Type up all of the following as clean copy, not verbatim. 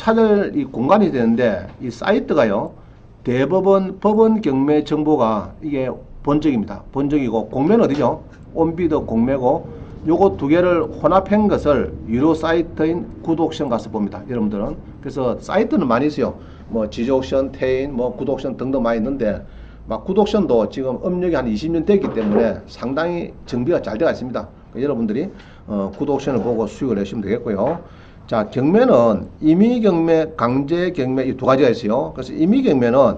찾을 이 공간이 되는데 이 사이트가요. 대법원 법원 경매 정보가 이게 본적입니다. 본적이고 공매는 어디죠? 온비드 공매고 요거 두 개를 혼합한 것을 유료 사이트인 굿옥션 가서 봅니다. 여러분들은. 그래서 사이트는 많이 있어요. 뭐 지저옥션, 테인, 뭐 굿옥션 등등 많이 있는데 막 굿옥션도 지금 업력이 한 20년 됐기 때문에 상당히 정비가 잘 되어 있습니다. 그러니까 여러분들이 굿옥션을 보고 수익을 내시면 되겠고요. 자, 경매는 임의경매, 강제경매 이 두 가지가 있어요. 그래서 임의경매는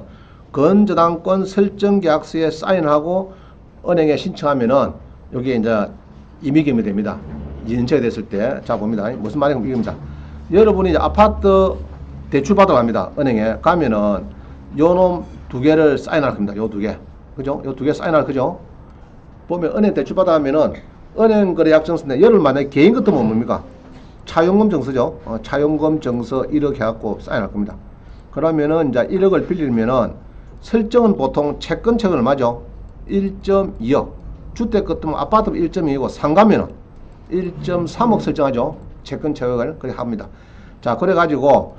건저당권 설정계약서에 사인하고 은행에 신청하면은 여기에 이제 임의경매 됩니다. 연체가 됐을 때. 자, 봅니다. 무슨 말인가 이겁니다. 여러분이 이제 아파트 대출 받으러 갑니다. 은행에 가면은 요놈 두 개를 사인할 겁니다. 요 두 개. 그죠? 요 두 개 사인할 그죠? 보면 은행 대출 받으면은 은행 거래 약정서인데 여러분 만약에 개인 같으면 뭡니까? 차용금 정서죠. 차용금 정서 1억 해갖고 사인할 겁니다. 그러면은 이제 1억을 빌리면은 설정은 보통 채권책은 얼마죠? 1.2억. 주택 같으면 아파트면 1.2고 상가면은 1.3억 설정하죠. 채권책을 그렇게 합니다. 자, 그래가지고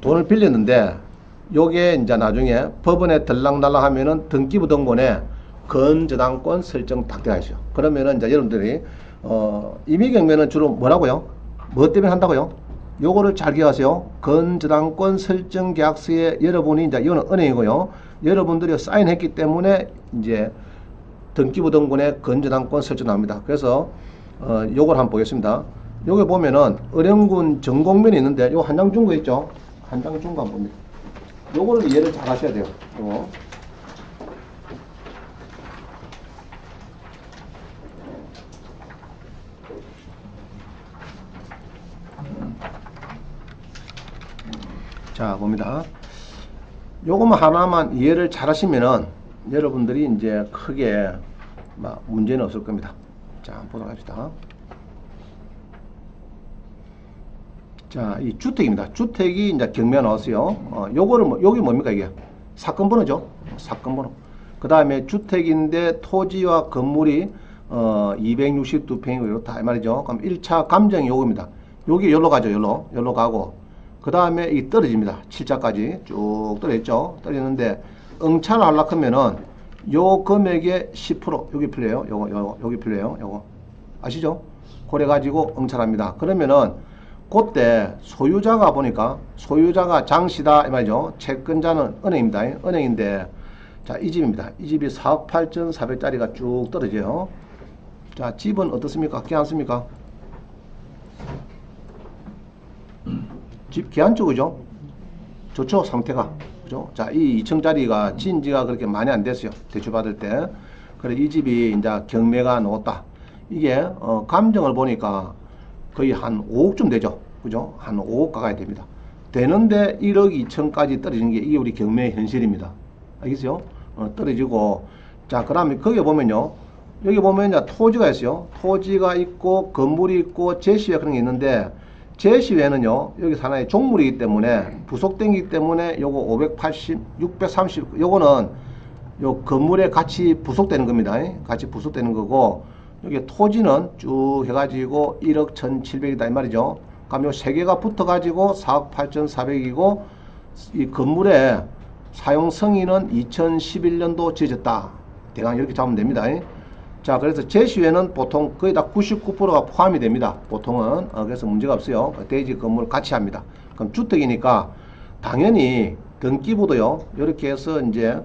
돈을 빌렸는데 요게 이제 나중에 법원에 들락날락 하면은 등기부등본에 건저당권 설정 딱 되어 있어요. 그러면은 이제 여러분들이 임의경매는 주로 뭐라고요? 뭐 때문에 한다고요? 요거를 잘 기억하세요. 건저당권 설정 계약서에 여러분이 이제 이거는 은행이고요. 여러분들이 사인했기 때문에 이제 등기부등본에 건저당권 설정합니다. 그래서 요걸 한번 보겠습니다. 여기 보면은 의령군 전공면이 있는데 요 한 장 준 거 있죠? 한 장 준 거 한번 봅니다. 요거를 이해를 잘 하셔야 돼요. 요거. 자, 봅니다. 요것만 하나만 이해를 잘 하시면은 여러분들이 이제 크게 막 문제는 없을 겁니다. 자, 한번 보도록 합시다. 자, 이 주택입니다. 주택이 이제 경매가 나왔어요. 요거를 여기 뭡니까 이게? 사건 번호죠. 사건 번호. 그 다음에 주택인데 토지와 건물이 262평이고 이렇다 이 말이죠. 그럼 1차 감정이 요겁니다. 여기 열로 가죠. 열로 가고 그 다음에 이 떨어집니다. 7자까지 쭉 떨어졌죠. 떨어졌는데 응찰을 하려고 하면은 요 금액의 10% 여기 필요해요. 요거 여기 필요해요. 요거 아시죠? 그래가지고 응찰합니다. 그러면은 그때 소유자가 보니까 소유자가 장씨다 이 말이죠. 채권자는 은행입니다. 은행인데 자, 이 집입니다. 이 집이 4억 8,400짜리가 쭉 떨어져요. 자, 집은 어떻습니까? 괜찮습니까? 집 계한적 그죠? 좋죠? 상태가. 그죠? 자, 이 2층짜리가 진지가 그렇게 많이 안 됐어요. 대출 받을 때. 그래, 이 집이 이제 경매가 나왔다. 이게, 감정을 보니까 거의 한 5억쯤 되죠. 그죠? 한 5억 가까이 됩니다. 되는데 1억 2천까지 떨어지는 게 이게 우리 경매의 현실입니다. 알겠어요? 떨어지고. 자, 그 다음에 거기 보면요. 여기 보면 이제 토지가 있어요. 토지가 있고, 건물이 있고, 제시회 그런 게 있는데, 제시외는요, 여기 하나의 종물이기 때문에, 부속된이기 때문에, 요거 580, 630, 요거는 요 건물에 같이 부속되는 겁니다. 같이 부속되는 거고, 여기 토지는 쭉 해가지고 1억 1,700이다 이 말이죠. 그럼 요 세 개가 붙어가지고 4억 8,400이고, 이 건물의 사용 성인은 2011년도 지어졌다. 대강 이렇게 잡으면 됩니다. 자, 그래서 제시외는 보통 거의 다 99%가 포함이 됩니다. 보통은. 그래서 문제가 없어요. 대지 건물 같이 합니다. 그럼 주택이니까 당연히 등기부도요. 이렇게 해서 이제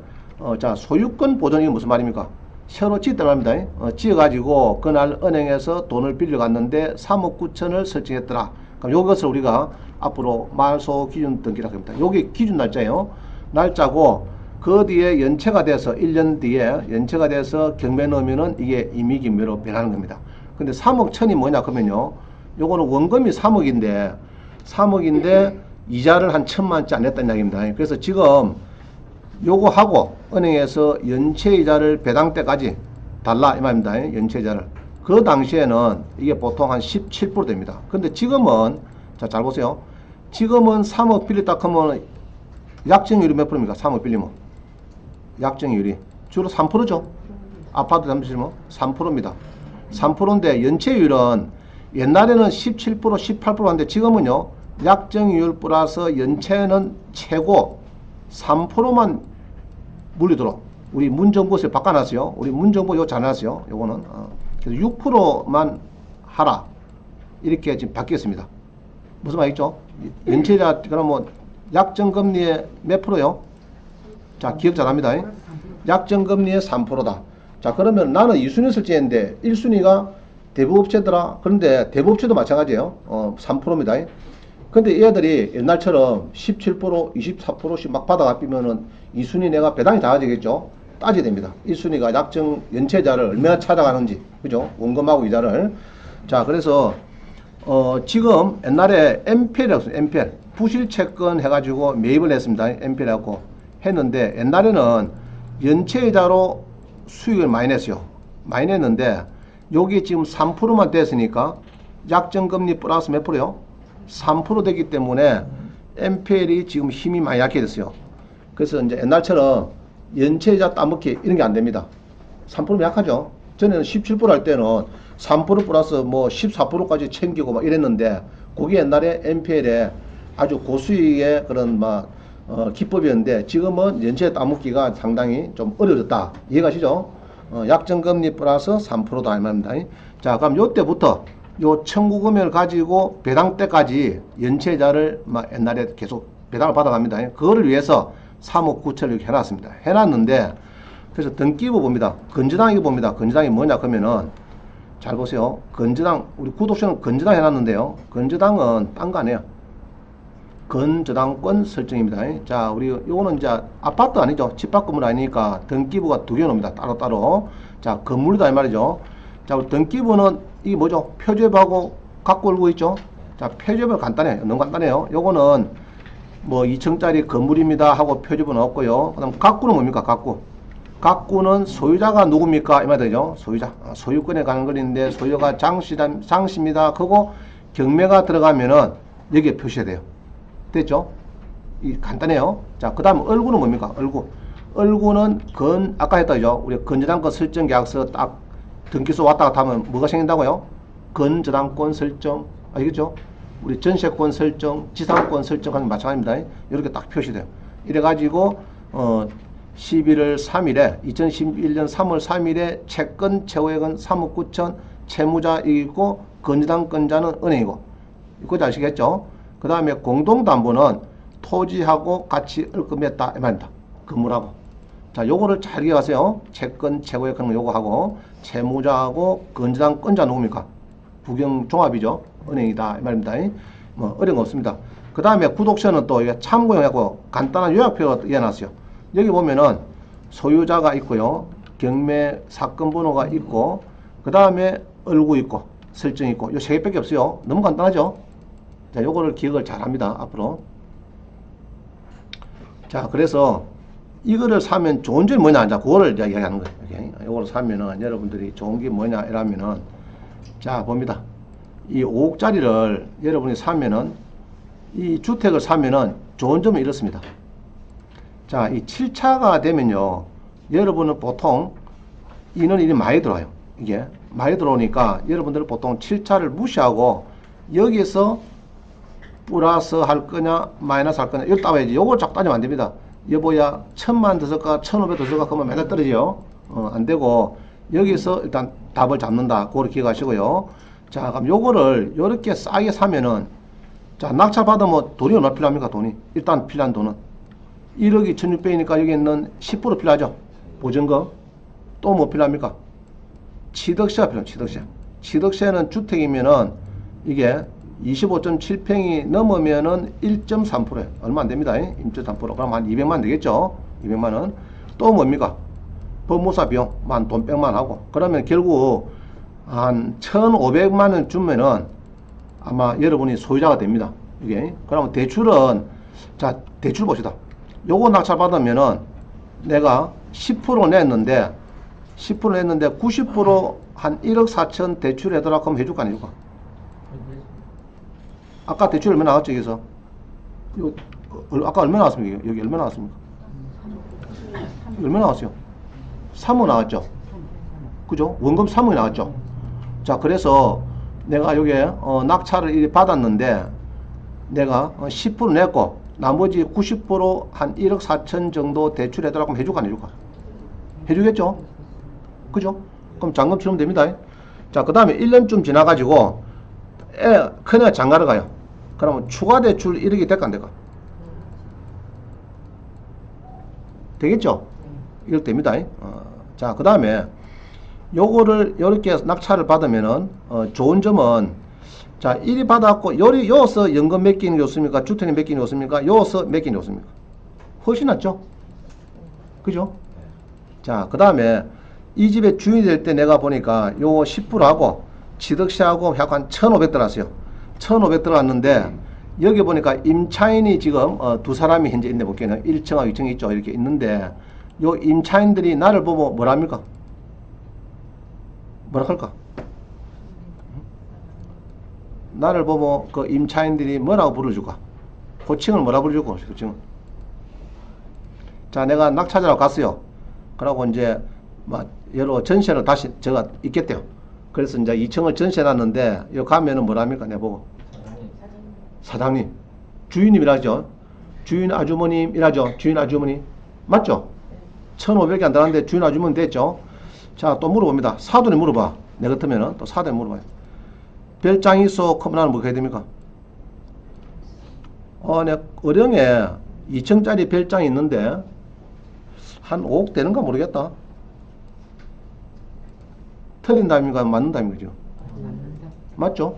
자, 소유권 보존이 무슨 말입니까? 새로 지었다는 말입니다. 지어가지고 그날 은행에서 돈을 빌려갔는데 3억 9천을 설정했더라. 그럼 이것을 우리가 앞으로 말소 기준 등기라고 합니다. 여기 기준 날짜예요. 날짜고 그 뒤에 연체가 돼서 1년 뒤에 연체가 돼서 경매 넣으면은 이게 임의경매로 변하는 겁니다. 근데 3억 천이 뭐냐 그러면요. 요거는 원금이 3억인데 이자를 한 1,000만원짜리 안 냈다는 이야기입니다. 그래서 지금 요거 하고 은행에서 연체이자를 배당 때까지 달라 이 말입니다. 연체이자를. 그 당시에는 이게 보통 한 17% 됩니다. 근데 지금은 자, 잘 보세요. 지금은 3억 빌렸다 하면 약정률이 몇 프로입니까? 3억 빌리면 약정률이 주로 3%죠. 아파트 잠시만 3%입니다. 3%인데 연체율은 옛날에는 17%, 18%인데 지금은요 약정이율 플러스 연체는 최고 3%만 물리도록 우리 문정부에서 바꿔놨어요. 우리 문정부 이거 잘 놨어요. 요거는 그래서 6%만 하라 이렇게 지금 바뀌었습니다. 무슨 말이죠? 연체자 그러면 약정금리의 몇 프로요? 자, 기억 잘합니다. 약정금리의 3%다. 자, 그러면 나는 2순위 설정했는데 1순위가 대부업체더라. 그런데 대부업체도 마찬가지예요. 3%입니다. 근데 얘들이 옛날처럼 17%, 24%씩 막 받아가면은 2순위 내가 배당이 닿아지겠죠? 따져야 됩니다. 1순위가 약정 연체자를 얼마나 찾아가는지, 그죠? 원금하고 이자를. 자, 그래서 지금 옛날에 MPL이라고 했어요. MPL. 부실채권 해가지고 매입을 했습니다. MPL하고 했는데 옛날에는 연체자로 수익을 많이 냈어요. 많이 냈는데 여기 지금 3%만 됐으니까 약정금리 플러스 몇 프로요? 3% 되기 때문에 MPL이 지금 힘이 많이 약해졌어요. 그래서 이제 옛날처럼 연체자 따먹기 이런 게 안 됩니다. 3%면 약하죠. 전에는 17%할 때는 3% 플러스 뭐 14%까지 챙기고 막 이랬는데 그게 옛날에 MPL에 아주 고수익의 그런 막 기법이었는데 지금은 연체 따먹기가 상당히 좀 어려졌다. 이해가시죠? 약정금리 플러스 3%다 이 말입니다. 자, 그럼 요때부터 요 청구금액을 가지고 배당 때까지 연체자를 막 옛날에 계속 배당을 받아갑니다. 그거를 위해서 3억 9천을 이렇게 해놨습니다. 해놨는데 그래서 등기부 봅니다. 건저당이 봅니다. 건저당이 뭐냐 그러면은 잘 보세요. 건저당 우리 구독자는 건저당 해놨는데요. 건저당은 딴 거 아니에요. 건저당권 설정입니다. 자, 우리 요거는 이제 아파트 아니죠. 집합 건물 아니니까 등기부가 두 개 놉니다. 따로따로. 자, 건물이다 이 말이죠. 자, 우리 등기부는 이게 뭐죠? 표제부하고 갖고 올고 있죠. 자, 표제부 간단해요. 너무 간단해요. 요거는 뭐 2층짜리 건물입니다 하고 표제부는 없고요. 그 다음 갖고는 뭡니까? 갖고는 소유자가 누굽니까? 이 말 되죠. 소유자. 소유권에 관한 거리인데 소유가 장씨입니다. 그거 경매가 들어가면은 여기에 표시해야 돼요. 됐죠? 이 간단해요. 자, 그 다음 얼구는 뭡니까? 얼구는 아까 했다 그죠? 우리 건저당권 설정 계약서 딱 등기소 왔다 갔다 하면 뭐가 생긴다고요? 건저당권 설정, 알겠죠? 우리 전세권 설정, 지상권 설정하는 마찬가지입니다. 이렇게 딱 표시돼요. 이래가지고 11월 3일에 2011년 3월 3일에 채권 최고액은 3억 9천, 채무자이고 건저당권자는 은행이고 이거 아시겠죠? 그 다음에 공동담보는 토지하고 같이 얽금했다 이 말입니다. 건물하고. 자, 요거를 잘 기억하세요. 채권 최고액 그런 거 요거 하고 채무자하고 건저당권자 누굽니까? 부경종합이죠. 은행이다 이 말입니다. 뭐 어려운 거 없습니다. 그 다음에 구독서는 또 이게 참고용하고 간단한 요약표가 이어놨어요. 여기 보면은 소유자가 있고요. 경매 사건 번호가 있고 그 다음에 얼구 있고 설정 있고 요 세 개밖에 없어요. 너무 간단하죠? 자, 요거를 기억을 잘 합니다. 앞으로. 자, 그래서 이거를 사면 좋은 점이 뭐냐, 자, 그거를 이제 이야기하는 거예요. 이렇게. 요거를 사면은 여러분들이 좋은 게 뭐냐, 이러면은 자, 봅니다. 이 5억짜리를 여러분이 사면은 이 주택을 사면은 좋은 점은 이렇습니다. 자, 이 7차가 되면요, 여러분은 보통 인원이 많이 들어와요. 이게 많이 들어오니까 여러분들은 보통 7차를 무시하고 여기서 플러스 할 거냐 마이너스 할 거냐 이걸 따봐야지. 요걸 자꾸 따지면 안 됩니다. 여보야 1000만 더 쓸까 1500 더 쓸까 그러면 맨날 떨어져요. 안 되고 여기서 일단 답을 잡는다. 그걸 기억하시고요. 자, 그럼 요거를 요렇게 싸게 사면은 자, 낙찰 받으면 돈이 얼마 필요합니까? 돈이 일단 필요한 돈은 1억이 1600이니까 여기 있는 10% 필요하죠. 보증금. 또 뭐 필요합니까? 취득세가 필요합니다. 취득세. 취득세는 주택이면은 이게 25.7평이 넘으면은 1.3%예요. 얼마 안 됩니다. 1.3%. 그럼 한 200만 되겠죠. 200만원. 또 뭡니까? 법무사 비용, 돈 100만 하고. 그러면 결국 한 1,500만원 주면은 아마 여러분이 소유자가 됩니다. 이게. 그러면 대출은, 자, 대출 봅시다. 요거 낙찰 받으면은 내가 10% 냈는데, 10% 냈는데 90%한 1억 4천 대출해더라 그럼 해줄까 안 해줄까? 아까 대출 얼마 나왔죠, 여기서? 이거, 아까 얼마 나왔습니까? 여기 얼마 나왔습니까? 얼마 나왔어요? 3억 나왔죠? 그죠? 원금 3억이 나왔죠? 자, 그래서 내가 여기에, 낙찰을 받았는데, 내가 10% 냈고 나머지 90%한 1억 4천 정도 대출해달라고 하면 해줄까 안 해줄까? 해주겠죠? 그죠? 그럼 잔금 치르면 됩니다. 자, 그 다음에 1년쯤 지나가지고 큰애가 장가를 가요. 그러면 추가 대출 1억이 될까 안 될까? 되겠죠? 1억 됩니다. 자, 그 다음에 요거를 이렇게 낙찰을 받으면은 좋은 점은 자, 1위 받았고 여기서 연금 몇 개는 좋습니까? 주택이 몇 개는 좋습니까? 여기서 몇 개는 좋습니까? 훨씬 낫죠? 그죠? 자, 그 다음에 이 집의 주인이 될 때 내가 보니까 요거 10%하고 취득세하고 약 한 1,500 들어왔어요. 1,500 들어왔는데 여기 보니까 임차인이 지금 두 사람이 현재 있네 볼게요. 1층하고 2층이 있죠. 이렇게 있는데 요 임차인들이 나를 보고 뭐라 합니까? 뭐라 할까? 나를 보고 그 임차인들이 뭐라고 부르줄까? 호칭을 뭐라 부르줄까? 호칭은. 자, 내가 낙찰자로 갔어요. 그러고 이제 막 여러 전세를 다시 제가 있겠대요. 그래서 이제 2층을 전세해놨는데 여기 가면은 뭐라 합니까? 내보고 사장님, 주인님이라죠. 주인 아주머님이라죠. 주인 아주머니 맞죠? 1,500이 안 들었는데 주인 아주머니 됐죠. 자, 또 물어봅니다. 사돈이 물어봐. 내 같으면은 또 사돈이 물어봐요. 별장이 있어? 그러면 나는 뭐 해야 됩니까? 내 어령에 2층짜리 별장이 있는데 한 5억 되는가 모르겠다. 틀린다입니까? 맞는다입니까? 지금? 맞죠?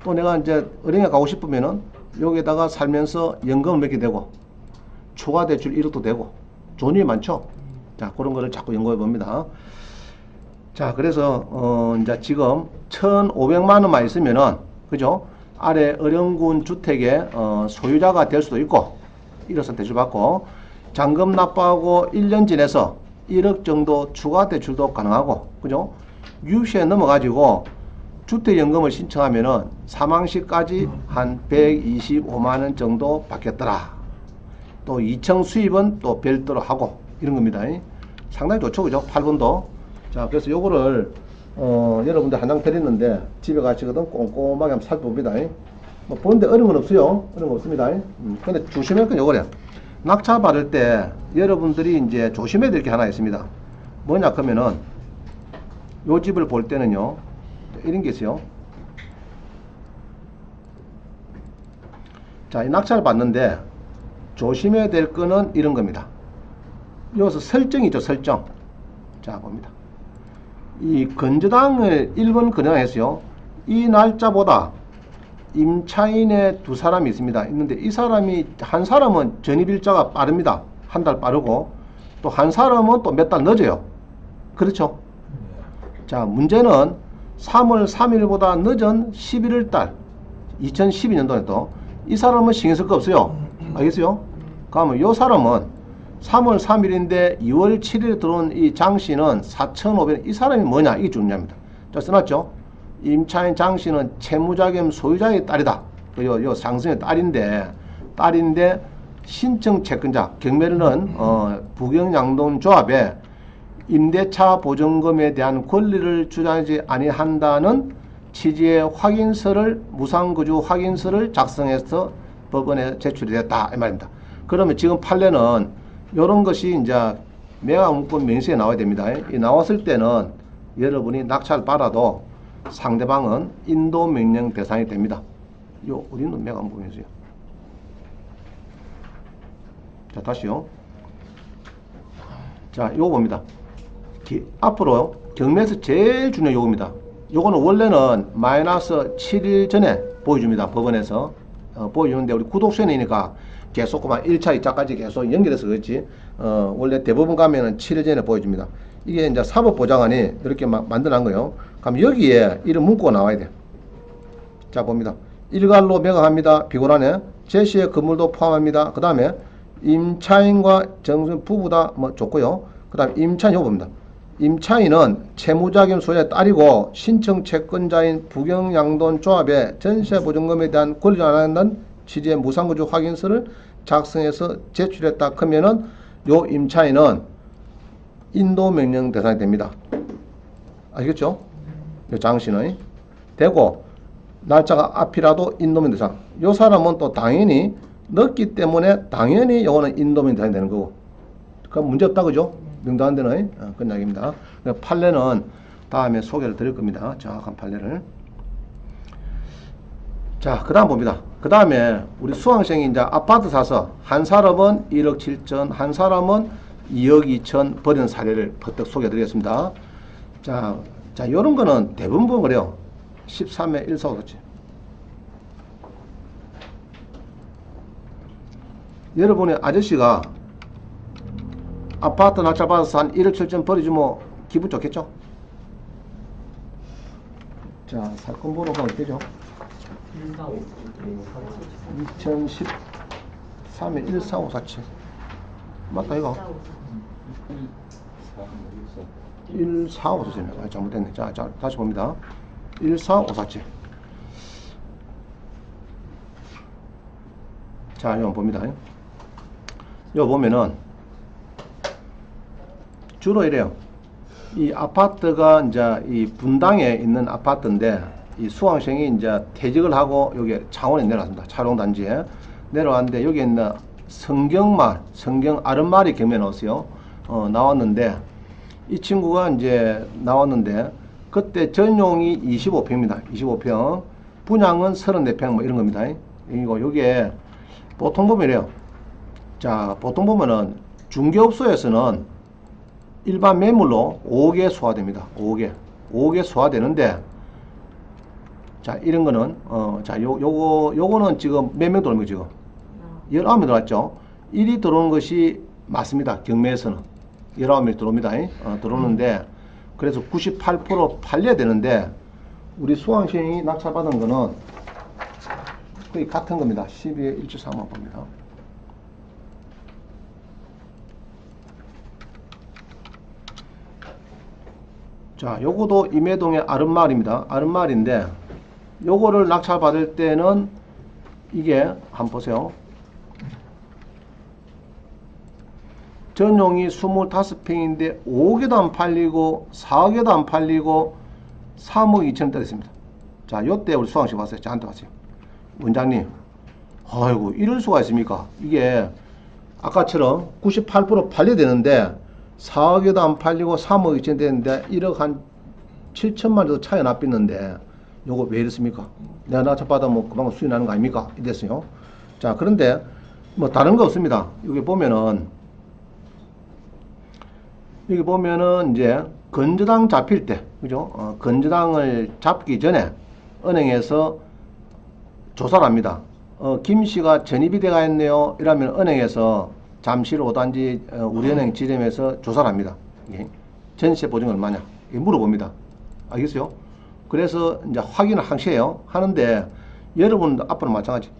또 내가 이제 어령에 가고 싶으면은 여기에다가 살면서 연금을 맺게 되고 추가 대출 1억도 되고 좋은 일이 많죠? 자, 그런 거를 자꾸 연구해 봅니다. 자, 그래서 이제 지금 1,500만 원만 있으면은 그죠? 아래 어령군 주택의 소유자가 될 수도 있고 1억선 대출받고 잔금 납부하고 1년 지내서 1억 정도 추가 대출도 가능하고 그죠? 유시에 넘어가지고 주택연금을 신청하면은 사망시까지 한 125만 원 정도 받겠더라. 또 2층 수입은 또 별도로 하고 이런 겁니다. 상당히 좋죠, 그죠? 8번도. 자, 그래서 요거를 여러분들 한 장 드렸는데 집에 가시거든 꼼꼼하게 한번 살펴봅니다. 뭐 보는데 어려운 건 없어요. 어려운 거 없습니다. 근데 조심할 건 요거래. 낙찰 받을 때 여러분들이 이제 조심해야 될 게 하나 있습니다. 뭐냐 그러면은 요 집을 볼 때는요 이런 게 있어요. 자, 이 낙찰을 받는데 조심해야 될 거는 이런 겁니다. 여기서 설정이 있죠, 설정. 자, 봅니다. 이 건저당을 1번 건저당했어요. 이 날짜보다 임차인의 두 사람이 있습니다. 있는데 이 사람이 한 사람은 전입일자가 빠릅니다. 한 달 빠르고 또 한 사람은 또 몇 달 늦어요. 그렇죠? 자, 문제는 3월 3일보다 늦은 11월 달 2012년도에 또 이 사람은 신경 쓸 거 없어요. 알겠어요? 그러면 이 사람은 3월 3일인데 2월 7일에 들어온 이 장씨는 4,500원. 이 사람이 뭐냐? 이게 중요합니다. 자, 써놨죠? 임차인 장씨는 채무자금 소유자의 딸이다. 요 상승의 딸인데 신청 채권자 경매로는 부경양동조합에 임대차 보증금에 대한 권리를 주장하지 아니한다는 취지의 확인서를 무상거주 확인서를 작성해서 법원에 제출이 됐다 이 말입니다. 그러면 지금 판례는 이런 것이 이제 매각문건 명시에 나와야 됩니다. 이 나왔을 때는 여러분이 낙찰 받아도 상대방은 인도명령 대상이 됩니다. 요 우리는 매각문건 명시요. 자, 다시요. 자, 요거 봅니다. 앞으로 경매에서 제일 중요한 요겁니다. 요거는 원래는 마이너스 7일 전에 보여줍니다. 법원에서 보여주는데 우리 구독선이니까 계속 그만 1차, 2차까지 계속 연결해서 그렇지. 원래 대법원 가면은 7일 전에 보여줍니다. 이게 이제 사법보장안이 이렇게 만들어낸 거예요. 그럼 여기에 이런 문구가 나와야 돼. 자, 봅니다. 일괄로 매각합니다. 비고란에 제시의 건물도 포함합니다. 그 다음에 임차인과 정순 부부다 뭐 좋고요. 그 다음에 임차인 요거 봅니다. 임차인은 채무자금 소유자의 딸이고 신청 채권자인 부경양돈조합의 전세보증금에 대한 권리를 안 한다는 취지의 무상거주 확인서를 작성해서 제출했다 하면은 요 임차인은 인도명령 대상이 됩니다. 아시겠죠? 요 장씨는 되고 날짜가 앞이라도 인도면 대상. 요 사람은 또 당연히 넣기 때문에 당연히 요거는 인도면 대상이 되는 거고. 그럼 문제 없다 그죠? 명도한 데는 그런 이야기입니다. 판례는 다음에 소개를 드릴 겁니다. 정확한 판례를. 자, 그 다음 봅니다. 그 다음에 우리 수강생이 이제 아파트 사서 한 사람은 1억 7천, 한 사람은 2억 2천 버리는 사례를 퍼뜩 소개해 드리겠습니다. 자, 요런 거는 대부분 그래요. 13회 1, 4, 5, 4치. 여러분의 아저씨가 아파트 낙찰받아서 한 1억 7천 버려주면 기분 좋겠죠? 자, 사건 번호가 어때죠? 2013에 14547 맞다 이거 14547 잘못됐네. 자 다시 봅니다. 14547 자 이거 봅니다. 이거 보면은 주로 이래요. 이 아파트가 이제 이 분당에 있는 아파트인데 이 수강생이 이제 퇴직을 하고 여기 창원에 내려왔습니다. 차룡단지에 내려왔는데 여기 있는 성경마을, 성경 아름마을이 경매에 나왔어요. 나왔는데 이 친구가 이제 나왔는데 그때 전용이 25평입니다. 25평 분양은 34평 뭐 이런 겁니다. 이거 요게 보통 보면 이래요. 자 보통 보면은 중개업소에서는 일반 매물로 5억에 소화됩니다. 5억에 소화되는데 자 이런 거는 자 요거는 지금 몇 명 들어온 거죠? 19명 들어왔죠. 1이 들어오는 것이 맞습니다. 경매에서는 19명이 들어옵니다. 들어오는데 그래서 98% 팔려야 되는데 우리 수강생이 낙찰받은 거는 거의 같은 겁니다. 12에 1.3만 봅니다. 자, 요거도 임해동의 아름마을입니다. 아름마을인데 요거를 낙찰받을 때는 이게 한번 보세요. 전용이 25평인데 5억에도 안 팔리고 4억에도 안 팔리고 3억 2천원대 됐습니다. 자, 요때 우리 수강생 봤어요. 저한테 봤어요. 원장님, 아이고 이럴 수가 있습니까? 이게 아까처럼 98% 팔려야 되는데 4억에도 안 팔리고 3억 2천 되는데 1억 한 7천만 정도 차이 나삐는데 요거 왜 이렇습니까? 내가 낙찰받아 뭐 그만큼 수익 나는 거 아닙니까? 이랬어요. 자, 그런데 뭐 다른 거 없습니다. 여기 보면은 이제 건저당 잡힐 때, 그죠? 건저당을 잡기 전에 은행에서 조사를 합니다. 김 씨가 전입이 돼가 있네요. 이러면 은행에서 잠실 5단지 우리은행 지점에서 조사를 합니다. 전세 보증 얼마냐? 물어봅니다. 알겠어요? 그래서 이제 확인을 하세요. 하는데 여러분 앞으로 마찬가지.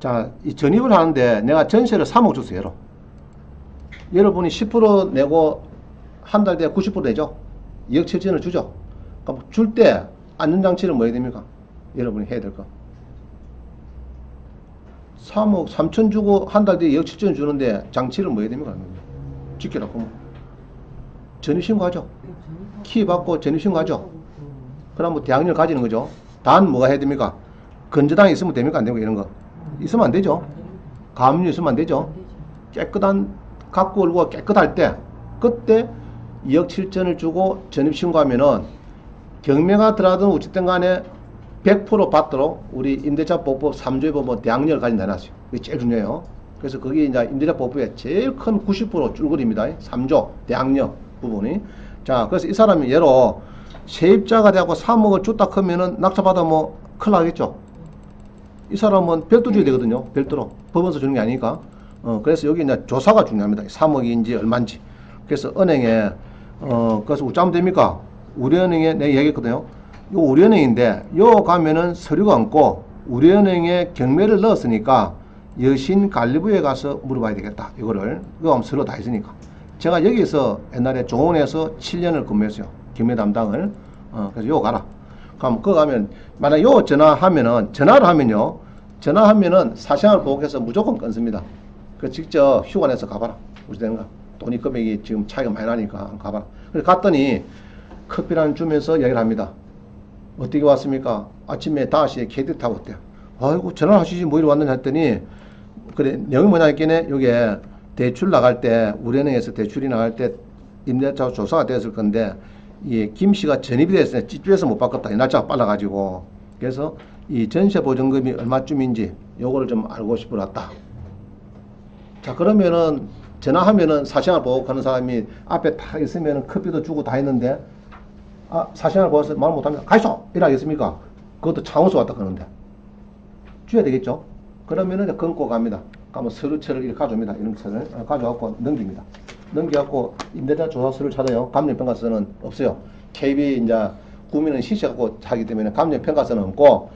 자, 이 전입을 하는데 내가 전세를 3억 줬어요. 여러분이 10% 내고 한 달 뒤에 90% 내죠. 2억 7천을 주죠. 그럼 줄 때 안전장치를 뭐 해야 됩니까? 여러분이 해야 될 거. 3억 3천 주고 한 달 뒤에 2억 7천 주는데 장치를 뭐 해야 됩니까? 지키라고. 전입신고하죠. 키 받고 전입신고하죠. 그럼 뭐 대항력을 가지는 거죠. 단 뭐가 해야 됩니까? 건저당이 있으면 됩니까? 안 되고 이런 거. 있으면 안 되죠. 가압류 있으면 안 되죠. 깨끗한 갖고 올고 깨끗할 때 그때 2억 7천을 주고 전입신고하면은 경매가 들어가든 어쨌든 간에 100% 받도록 우리 임대차보호법 3조에 보면 대항력을 가진 내놨어요. 그게 제일 중요해요. 그래서 그게 이제 임대차보호법의 제일 큰 90% 줄거리입니다. 3조 대항력 부분이. 자, 그래서 이 사람이 예로 세입자가 되고 3억을 줬다 크면은 낙찰받아 뭐 큰일 나겠죠. 이 사람은 별도 줘야 되거든요. 별도로. 법원에서 주는 게 아니니까. 그래서 여기 이제 조사가 중요합니다. 3억인지 얼마인지. 그래서 은행에, 그래서 어쩌면 됩니까? 우리은행에 내가 얘기했거든요. 요 우리은행인데, 요 가면은 서류가 없고, 우리은행에 경매를 넣었으니까, 여신관리부에 가서 물어봐야 되겠다. 이거를. 그거 하면 서류 다 있으니까. 제가 여기서 옛날에 종원에서 7년을 근무했어요. 경매 담당을. 그래서 요 가라. 그럼 그거 가면, 만약 요 전화를 하면요. 전화하면은 사생활 보호해서 무조건 끊습니다. 그 직접 휴가 내서 가봐라. 어찌 되는가. 돈이 금액이 지금 차이가 많이 나니까 가봐라. 그래서 갔더니 커피를 주면서 얘기를 합니다. 어떻게 왔습니까? 아침에 5시에 KTX 타고 왔대요. 아이고, 전화하시지 뭐 이리 왔느냐 했더니, 그래, 내용이 뭐냐 했겠네? 요게 대출 나갈 때, 우리은행에서 대출이 나갈 때 임대차 조사가 됐을 건데, 이 김 씨가 전입이 됐어요. 집주에서 못 바꿨다. 이 날짜가 빨라가지고. 그래서 이 전세 보증금이 얼마쯤인지 요거를 좀 알고 싶어 왔다. 자, 그러면은 전화하면은 사생활 보호하는 사람이 앞에 딱 있으면은 커피도 주고 다 했는데, 아, 사생활 보호해서 말 못하면 가있어! 이러겠습니까? 그것도 차원수 왔다 그러는데. 줘야 되겠죠? 그러면은 이제 끊고 갑니다. 가면 서류체를 이렇게 가져옵니다. 이런 서를 가져갖고 넘깁니다. 넘겨갖고 임대차 조사서를 찾아요. 감정평가서는 없어요. KB 이제 구민은 시시갖고 하기 때문에 감정평가서는 없고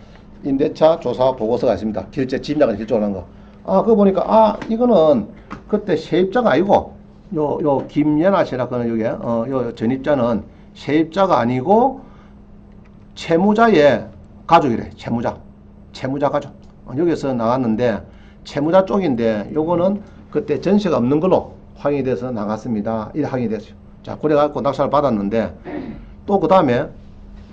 임대차 조사 보고서가 있습니다. 결제 집약을 결정하는 거. 아, 그거 보니까 아, 이거는 그때 세입자가 아니고 요 김연아 씨라 그는 요게 요 전입자는 세입자가 아니고 채무자의 가족이래. 채무자 가족. 여기서 나왔는데 채무자 쪽인데 요거는 그때 전세가 없는 걸로 확인이 돼서 나갔습니다. 이렇게 확인이 됐어요. 자, 그래갖고 낙찰을 받았는데 또 그 다음에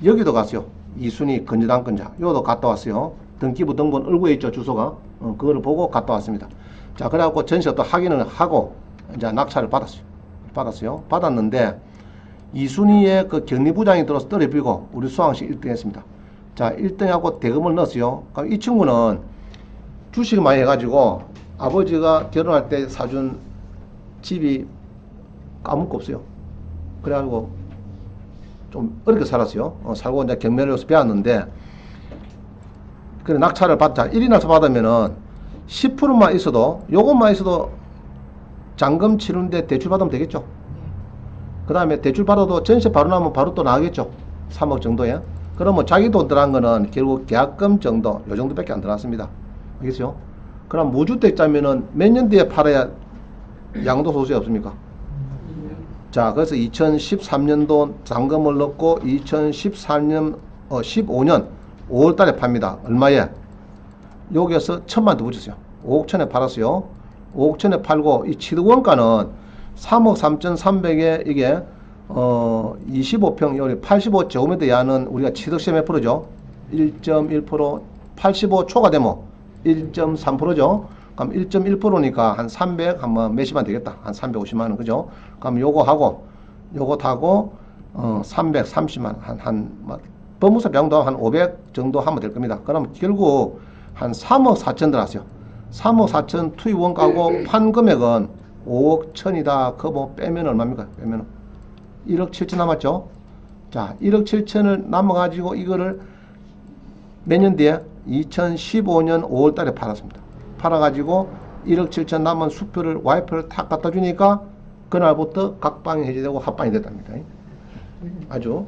여기도 갔어요. 이순희 건재당권자 요도 갔다 왔어요. 등기부 등본 얼굴에 있죠. 주소가. 그거를 보고 갔다 왔습니다. 자, 그래갖고 전세 또 확인을 하고 이제 낙찰을 받았어요. 받았는데 이순희의 그 격리부장이 들어서 떨어비고 우리 수강식 1등 했습니다. 자, 1등하고 대금을 넣었어요. 그럼 이 친구는 주식을 많이 해가지고 아버지가 결혼할 때 사준 집이 아무것도 없어요. 그래가지고 좀 어렵게 살았어요. 살고 이제 경매로서 배웠는데, 그래 낙찰을 받자. 1위 낙찰 받으면은 10%만 있어도, 요것만 있어도 잔금 치르는데 대출 받으면 되겠죠. 그 다음에 대출 받아도 전세 바로 나면 바로 또 나가겠죠. 3억 정도에. 그러면 자기 돈 들어간 거는 결국 계약금 정도, 요 정도밖에 안 들어갔습니다. 알겠죠? 그럼 무주택자면은 몇 년 뒤에 팔아야 양도소득이 없습니까? 자, 그래서 2013년도 잔금을 넣고 2014년, 15년 5월 달에 팝니다. 얼마에? 여기에서 1,000만 더 붙였어요. 5억 천에 팔았어요. 5억 천에 팔고, 이 취득원가는 3억 3,300에 이게, 25평, 여기 85제곱미터 이하는 우리가 취득세 몇 프로죠? 1.1%, 85초가 되면 1.3%죠? 그럼 1.1%니까 한 300, 한번 몇십만 되겠다. 한 350만원, 그죠? 그럼 요거 하고, 요거 타고, 330만, 뭐, 법무사 비용도 한 500 정도 하면 될 겁니다. 그럼 결국 한 3억 4천 들어왔어요. 3억 4천 투입 원가고 판 금액은 5억 천이다. 그거 뭐 빼면 얼마입니까? 빼면 1억 7천 남았죠? 자, 1억 7천을 남아가지고 이거를 몇 년 뒤에? 2015년 5월 달에 팔았습니다. 팔아가지고 1억 7천 남은 수표를 와이프를 탁 갖다 주니까 그날부터 각방이 해제되고 합방이 됐답니다. 아주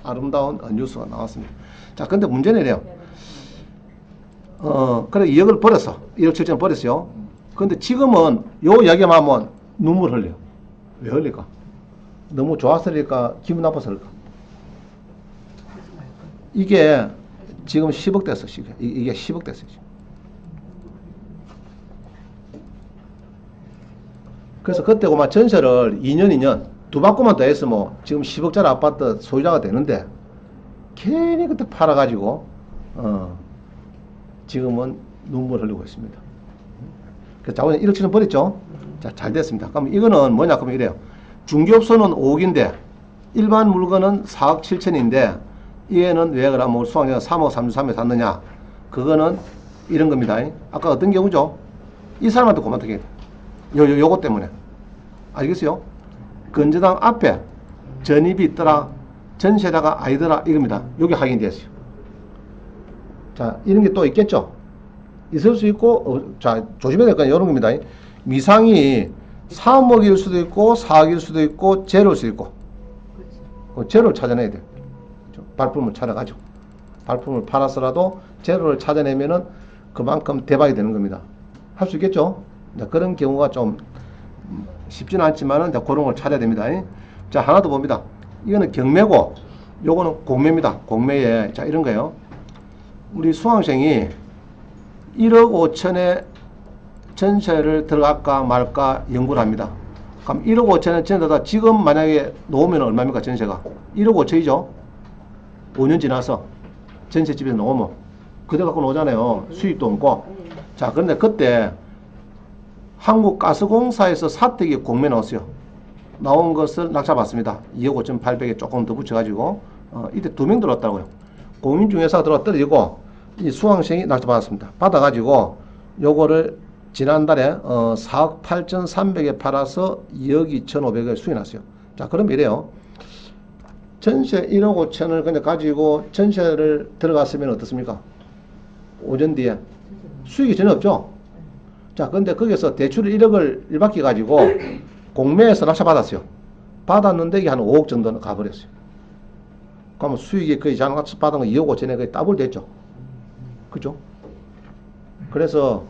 아름다운 뉴스가 나왔습니다. 자, 근데 문제는 이래요. 그래 2억을 버렸어. 1억 7천 버렸어요. 근데 지금은 요 이야기만 하면 눈물 흘려요. 왜 흘릴까? 너무 좋았을까? 기분 나빴을까? 이게 지금 10억 됐어. 이게 10억 됐어요. 그래서 그때 고마 전세를 2년 두 바퀴만 더 했으면 지금 10억짜리 아파트 소유자가 되는데 괜히 그때 팔아가지고 지금은 눈물 흘리고 있습니다. 그래서 자본에 1억 7천 버렸죠. 자, 잘 됐습니다. 그럼 이거는 뭐냐? 그러면 이래요. 중개업소는 5억인데 일반 물건은 4억 7천인데 얘는 왜 그러면 수강료가 3억 33에 샀느냐? 그거는 이런 겁니다. 아까 어떤 경우죠? 이 사람한테 고맙게 요거 때문에. 알겠어요? 건재당 앞에 전입이 있더라, 전세다가 아니더라, 이겁니다. 여기 확인이 됐어요. 자, 이런 게 또 있겠죠? 있을 수 있고, 자, 조심해야 될 건 이런 겁니다. 미상이 3억일 수도 있고, 4억일 수도 있고, 제로일 수도 있고. 제로를 찾아내야 돼요. 발품을 찾아가지고. 발품을 팔아서라도 제로를 찾아내면은 그만큼 대박이 되는 겁니다. 할 수 있겠죠? 그런 경우가 좀 쉽지는 않지만은 그런 걸 찾아야 됩니다. 자, 하나 더 봅니다. 이거는 경매고, 요거는 공매입니다. 공매에, 자, 이런 거요. 우리 수강생이 1억 5천에 전세를 들어갈까 말까 연구를 합니다. 그럼 1억 5천에 전세다 지금 만약에 놓으면 얼마입니까? 전세가 1억 5천이죠. 5년 지나서 전셋집에서 나오면 그대 갖고 나오잖아요. 수익도 없고. 자, 그런데 그때 한국가스공사에서 사택이 공매 나왔어요. 나온 것을 낙찰받습니다. 2억 5,800에 조금 더 붙여가지고 이때 2명 들어왔다고요. 공인중개사가 들어와 떨어지고 이 수강생이 낙찰받았습니다. 받아가지고 요거를 지난달에 4억 8,300에 팔아서 2억 2,500에 수익났어요. 자, 그럼 이래요. 전세 1억 5천을 그냥 가지고 전세를 들어갔으면 어떻습니까? 오전 뒤에 수익이 전혀 없죠. 자, 근데 거기서 대출을 1억을 일박히 가지고 공매에서 낙찰받았어요. 받았는데 이게 한 5억 정도는 가버렸어요. 그러면 수익이 거의 장같이 받은 거 2억 5천에 거의 더블 됐죠. 그죠? 그래서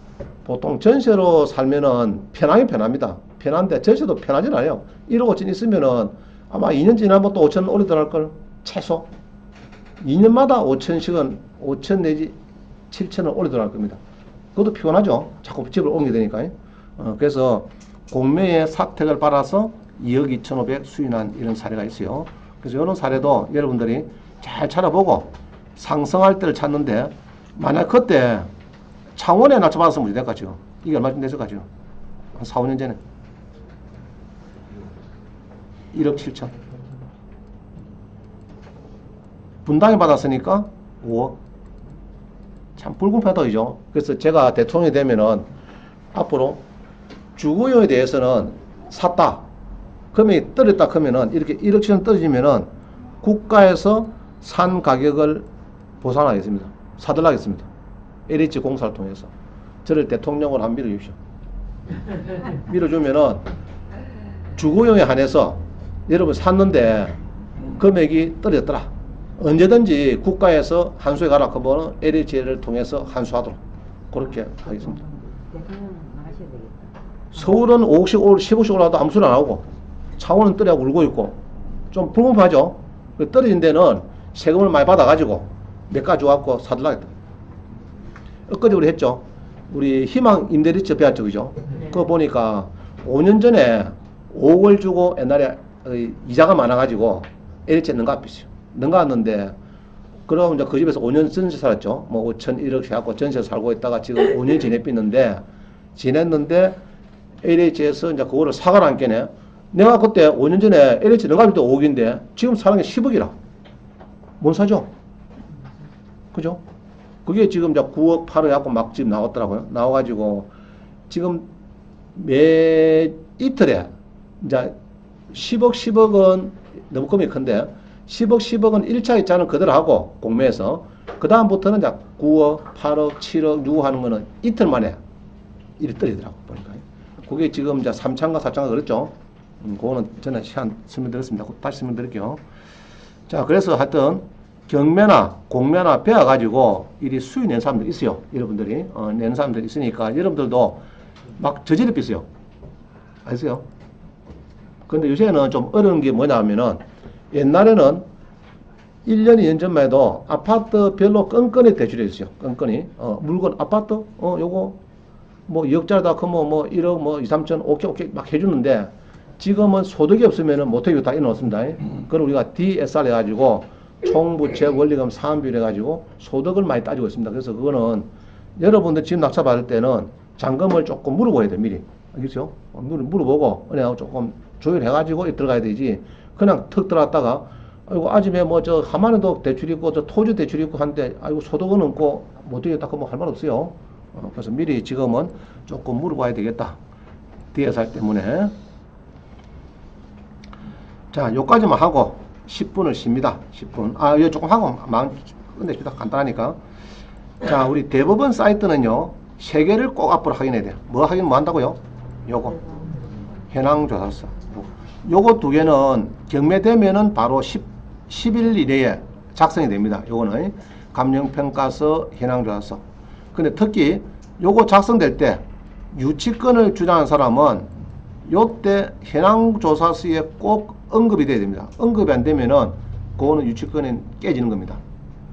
보통 전세로 살면은 편하긴 편합니다. 편한데 전세도 편하진 않아요. 1억 5천 있으면은 아마 2년 지나면 또 5천 올려 들어갈 걸. 최소 2년마다 5천씩은 5천 내지 7천을 올려 들어갈 겁니다. 그것도 피곤하죠. 자꾸 집을 옮기게 되니까. 그래서 공매의 사택을 받아서 2억 2,500 수인한 이런 사례가 있어요. 그래서 이런 사례도 여러분들이 잘 찾아보고 상승할 때를 찾는데, 만약 그때 창원에 낙찰받았으면 문제 될까죠. 이게 얼마쯤 됐을까죠? 한 4, 5년 전에 1억 7천. 분당에 받았으니까 5억. 참 불공평하다죠. 그래서 제가 대통령이 되면은 앞으로 주거용에 대해서는 샀다, 금액이 떨어졌다 그러면은 이렇게 1억 7천 떨어지면은 국가에서 산 가격을 보상하겠습니다. 사들라겠습니다. LH 공사를 통해서 저를 대통령으로 한번 밀어주십시오. 밀어주면은 주거용에 한해서 여러분 샀는데 금액이 떨어졌더라, 언제든지 국가에서 환수해 가라 그러면 LH를 통해서 환수하도록 그렇게 하겠습니다. 서울은 5억씩, 10억씩 올라도 아무 소리 안 하고 창원은 떨어지고 울고 있고 좀 불공평하죠. 떨어진 데는 세금을 많이 받아가지고 몇 가지 와갖고 사들라겠다. 엊그제 우리 했죠. 우리 희망 임대리처 배웠죠. 그죠? 그거 보니까 5년 전에 5억을 주고 옛날에 이자가 많아가지고 LH에 능가합했어요. 능가했는데 그럼 이제 그 집에서 5년 전세 살았죠. 뭐 5천 1억 해갖고 전세 살고 있다가 지금 5년 지냈는데 LH에서 이제 그거를 사과를 안 깨네. 내가 그때 5년 전에 LH 능가할 때 5억인데 지금 사는 게 10억이라. 못 사죠? 그죠? 그게 지금 이제 9억, 8억 해갖고 막 지금 나왔더라고요. 나와가지고 지금 매 이틀에 이제 10억은 너무 금액이 큰데 10억은 1차, 2차는 그대로 하고 공매에서 그 다음부터는 이제 9억, 8억, 7억, 6억 하는 거는 이틀 만에 일이 떨리더라고 보니까. 그게 지금 이제 3차인가 4차인가 그랬죠. 그거는 저는 시간 설명드렸습니다. 다시 설명드릴게요. 자, 그래서 하여튼 경매나 공매나 배워가지고 일이 수익 낸 사람들 있어요. 여러분들이 낸 사람들 있으니까 여러분들도 막 저질이 비싸요. 아세요? 근데 요새는 좀 어려운 게 뭐냐면은 옛날에는 1년, 2년 전만 해도 아파트별로 끈끈이 대출이 있어요. 끈끈이. 물건, 아파트, 요거, 뭐 2억짜리다 그러면 뭐 1억, 뭐 2, 3천, 오케이, 막 해주는데 지금은 소득이 없으면은 못하게 다 해놓습니다. 그걸 우리가 DSR 해가지고 총부채 원리금 상환비율 해가지고 소득을 많이 따지고 있습니다. 그래서 그거는 여러분들 집 낙찰 받을 때는 잔금을 조금 물어봐야 돼, 미리. 알겠죠? 물어보고, 은행하고 조금 조율해가지고 들어가야 되지. 그냥 턱 들어갔다가, 아이고, 아침에 뭐 저 하만에도 대출이 있고, 저 토지 대출이 있고 한데, 아이고, 소득은 없고, 못 되겠다. 그러면 할 말 없어요. 그래서 미리 지금은 조금 물어봐야 되겠다. DSR 때문에. 자, 요까지만 하고 10분을 쉽니다. 10분. 이거 조금 하고 마음 끝냅시다. 간단하니까. 자, 우리 대법원 사이트는요, 3개를 꼭 앞으로 확인해야 돼요. 뭐 한다고요? 요거. 현황조사서. 요거 2개는 경매되면은 바로 10일 이내에 작성이 됩니다. 요거는 감정평가서, 현황조사서. 근데 특히 요거 작성될 때 유치권을 주장하는 사람은 요때 현황조사서에 꼭 언급이 돼야 됩니다. 언급이 안 되면은 그거는 유치권이 깨지는 겁니다.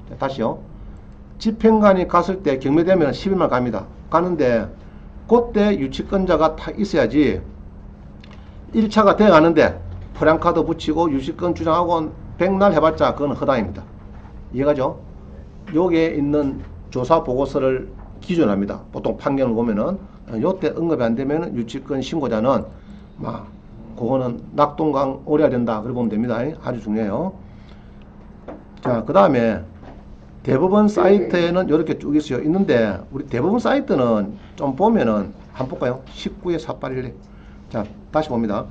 자, 다시요. 집행관이 갔을 때 경매되면 10일만 갑니다. 가는데 그때 유치권자가 다 있어야지. 1차가 돼 가는데 프랑카드 붙이고 유치권 주장하고 백날 해봤자 그건 허당입니다. 이해가죠? 여기에 있는 조사 보고서를 기준으로 합니다. 보통 판결을 보면은 요때 언급이 안 되면은 유치권 신고자는 막 그거는 낙동강 오래야 된다. 그렇게 보면 됩니다. 아주 중요해요. 자, 그 다음에 대법원 사이트에는 이렇게 쭉 있어요. 있는데 우리 대법원 사이트는 좀 보면은 한번 볼까요? 19에 4812. 자, 다시 봅니다.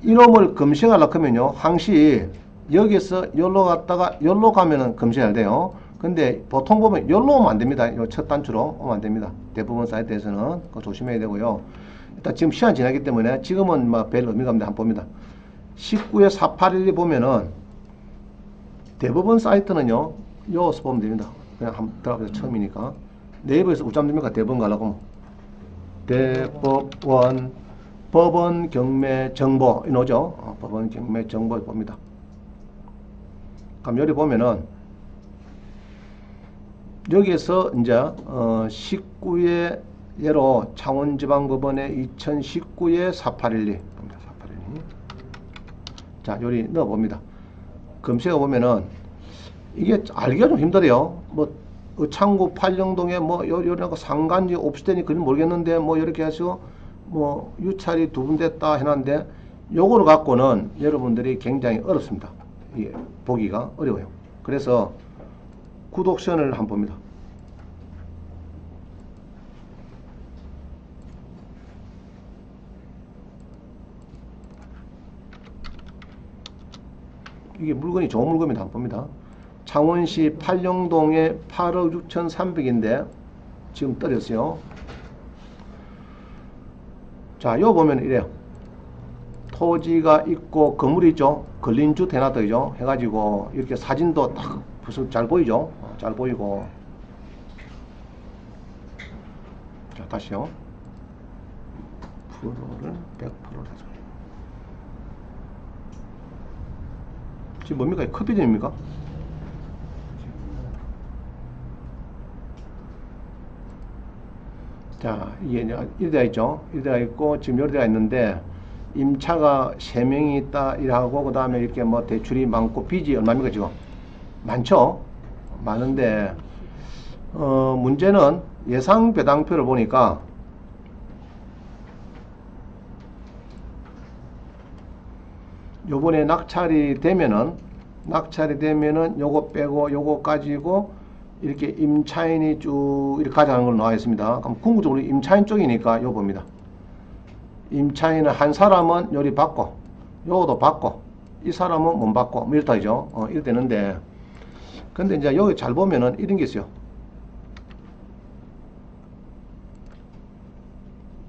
이놈을 검색하려고 하면요, 항시 여기서 열로 갔다가 열로 가면은 검색해야 돼요. 근데 보통 보면 열로 오면 안 됩니다. 요 첫 단추로 오면 안 됩니다. 대부분 사이트에서는 그거 조심해야 되고요. 일단 지금 시간 지나기 때문에 지금은 뭐 별 의미가 없는데 한번 봅니다. 19에 4812 보면은 대법원 사이트는요, 여기서 보면 됩니다. 그냥 한번 들어가서 처음이니까. 네이버에서 우점 됩니까? 대법원 가려고 하면. 대법원 법원 경매 정보 이노죠. 법원 경매 정보 봅니다. 그럼 여기 보면은 여기에서 이제 19의 예로 창원지방법원의 2019의 4812 봅니다. 4812. 자, 여기 넣어 봅니다. 검색해 보면은 이게 알기가 좀 힘들어요. 뭐 의창구 팔령동에 뭐 요런 상간지 옵시되니 그건 모르겠는데 뭐 이렇게 해서 뭐 유찰이 2분 됐다 해놨는데 요거를 갖고는 여러분들이 굉장히 어렵습니다. 이게 보기가 어려워요. 그래서 구독션을 한번 봅니다. 이게 물건이 좋은 물건입니다. 한번 봅니다. 창원시 팔령동에 8억 6,300인데 지금 떨어졌어요. 자, 요 보면 이래요. 토지가 있고 건물이 있죠. 근린주 대나더이죠. 해가지고 이렇게 사진도 딱 잘 보이죠. 잘 보이고. 자, 다시요. 프로를 100%를 하죠. 지금 뭡니까? 커피점입니까? 자, 이게 이래가 있죠. 이래가 있고 지금 여기가 있는데 임차가 3명이 있다 이라고 그 다음에 이렇게 뭐 대출이 많고 빚이 얼마입니까 지금? 많죠. 많은데 문제는 예상 배당표를 보니까 요번에 낙찰이 되면은 요거 빼고 요거 가지고 이렇게 임차인이 쭉 이렇게 가져가는 걸로 나와 있습니다. 그럼 궁극적으로 임차인 쪽이니까 요 봅니다. 임차인은 한 사람은 요리 받고 요것도 받고 이 사람은 못 받고 뭐 이렇다 이죠. 이렇게 되는데 근데 이제 여기 잘 보면은 이런 게 있어요.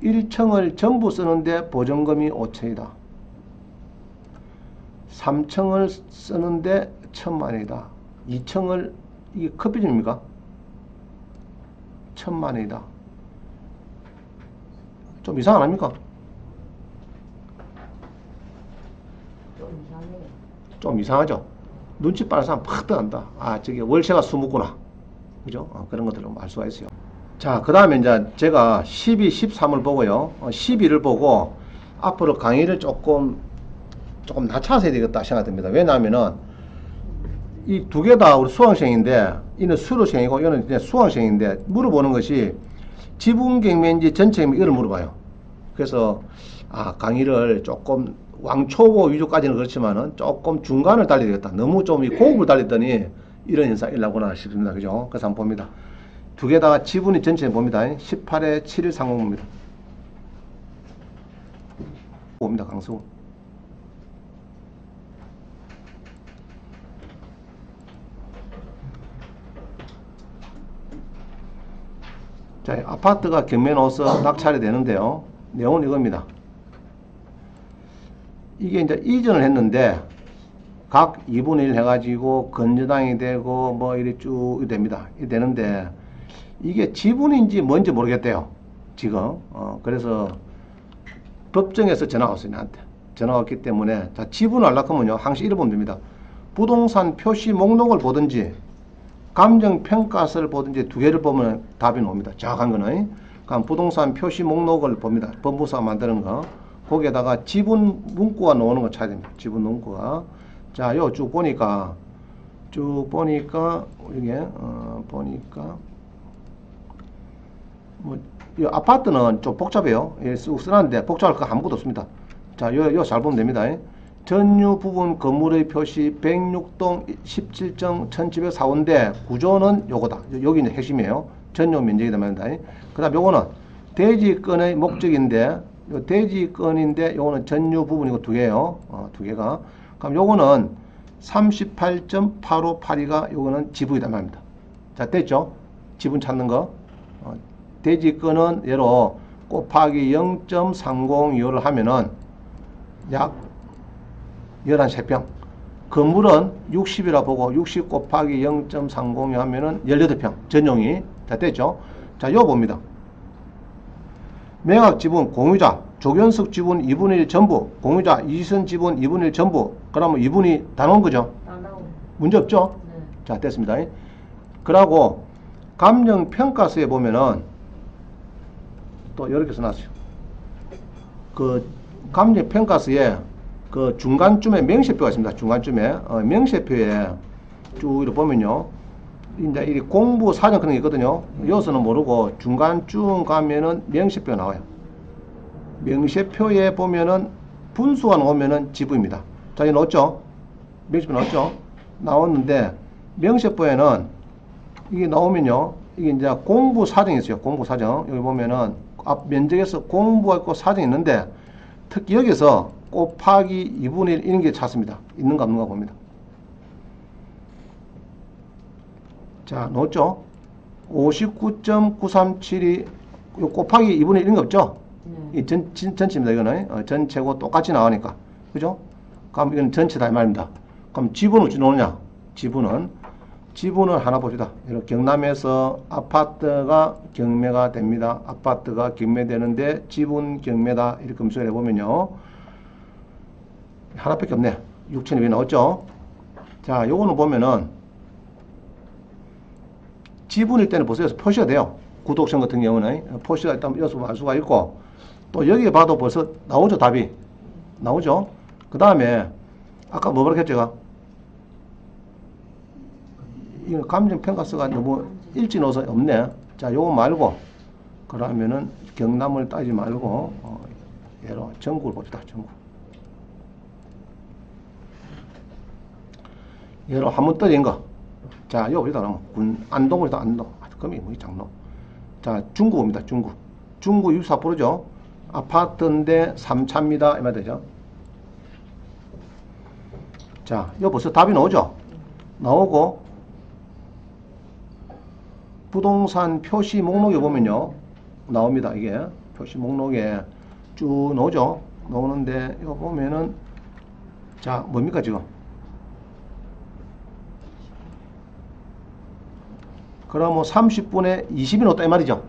1층을 전부 쓰는데 보증금이 5천이다. 3층을 쓰는데 1,000만원이다. 2층을 이게 커피점입니까? 1,000만원이다. 좀 이상 안 합니까? 좀 이상하죠? 눈치 빠른 사람 팍 떠난다. 아, 저게 월세가 수묻구나. 그죠? 그런 것들을 알 수가 있어요. 자, 그 다음에 이제 제가 12, 13을 보고요. 12를 보고 앞으로 강의를 조금 낮춰서 해야 되겠다 생각됩니다. 왜냐하면은 이 두 개 다 우리 수강생인데 이는 수료생이고 이는 이제 수강생인데 물어보는 것이 지분경매인지 전체경매 이걸 물어봐요. 그래서 강의를 조금 왕초보 위주까지는 그렇지만은 조금 중간을 달려야 되겠다. 너무 좀 이 고급을 달렸더니 이런 현상이 일어나구나 싶습니다. 그죠? 그래서 한번 봅니다. 두 개 다 지분이 전체 봅니다. 18에 7130봅니다. 봅니다. 강수. 자, 아파트가 경매로서 낙찰이 되는데요. 내용은 이겁니다. 이게 이제 이전을 했는데 각 2분의 1 해가지고 건저당이 되고 뭐 이렇게 쭉 됩니다. 이 되는데 이게 지분인지 뭔지 모르겠대요. 지금. 그래서 법정에서 전화가 왔어요. 나한테. 전화가 왔기 때문에 자, 지분을 하려고 하면요. 항시 이래 보면 됩니다. 부동산 표시 목록을 보든지 감정평가서를 보든지 두 개를 보면 답이 나옵니다. 정확한 거는. 그럼 부동산 표시 목록을 봅니다. 법무사가 만드는 거. 거기에다가 지분 문구가 나오는 거 찾아야 됩니다. 지분 문구가. 자, 요 쭉 보니까 쭉 보니까 이게 보니까 뭐 이 아파트는 좀 복잡해요. 예, 쓰는데 복잡할 거 아무것도 없습니다. 자, 요 잘 보면 됩니다. 전유 부분 건물의 표시 106동 17정 1704호인데 구조는 요거다. 여기 있는 핵심이에요. 전용 면적이다 말입니다. 그 다음 요거는 대지권의 목적인데 요 대지권인데 요거는 전유 부분이고 두 개예요. 두 개가. 그럼 요거는 38.8582가 요거는 지분이다 말입니다. 자, 됐죠? 지분 찾는 거. 대지권은 예로 곱하기 0.302를 하면은 약 11세평. 건물은 60이라 보고 60 곱하기 0.302 하면은 18평. 전용이. 다 됐죠? 자, 요거 봅니다. 매각 지분 공유자, 조견석 지분 2분의 1 전부, 공유자 이선 지분 2분의 1 전부. 그러면 2분이 다 나온 거죠? 문제 없죠? 네. 자, 됐습니다. 그러고 감정평가서에 보면은 또 이렇게 써놨어요. 그 감정평가서에 그 중간쯤에 명세표가 있습니다. 중간쯤에 명세표에 쭉 이렇게 보면요, 이제 이 공부 사정 그런 게 있거든요. 여기서는 모르고 중간쯤 가면은 명세표가 나와요. 명세표에 보면은 분수가 나오면은 지분입니다. 자, 이거 나왔죠? 명세표 나왔죠? 나왔는데 명세표에는 이게 나오면요, 이게 이제 공부 사정이 있어요. 공부 사정. 여기 보면은 앞 면적에서 공부가 있고 사정이 있는데 특히 여기서 곱하기 2분의 1 이런 게 찾습니다. 있는가 없는가 봅니다. 자, 넣었죠? 59.937이 곱하기 2분의 1 이런 거 없죠? 이 전체입니다. 이거는 전체고 똑같이 나오니까. 그죠? 그럼 이건 전체다 이 말입니다. 그럼 지분은 어찌 나오느냐? 지분은 하나 봅시다. 경남에서 아파트가 경매가 됩니다. 아파트가 경매되는데 지분 경매다. 이렇게 검색을 해보면요, 하나밖에 없네. 6,200 나왔죠? 자, 요거는 보면은 지분일 때는 벌써 여기서 표시가 돼요. 구독성 같은 경우는 표시가 일단 여기서 알 수가 있고, 또 여기에 봐도 벌써 나오죠. 답이 나오죠. 그 다음에 아까 뭐 그랬죠 제가? 이거 감정평가서가 너무 일찍 넣어서 없네. 자, 요거 말고 그러면은 경남을 따지 말고 예로 전국을 봅시다. 전국. 예로 한번 떨어진 거. 자, 요거 봅시다. 그러면 안동을 다 안동. 그럼 뭐 장로. 자, 중구입니다. 중구 64%죠. 아파트인데 3차입니다. 이 말 되죠. 자, 요 벌써 답이 나오죠. 나오고 부동산 표시 목록에 보면요, 나옵니다. 이게 표시 목록에 쭉 나오죠. 나오는데 이거 보면은 자, 뭡니까 지금? 그러면 30분에 20이 나왔다 이 말이죠.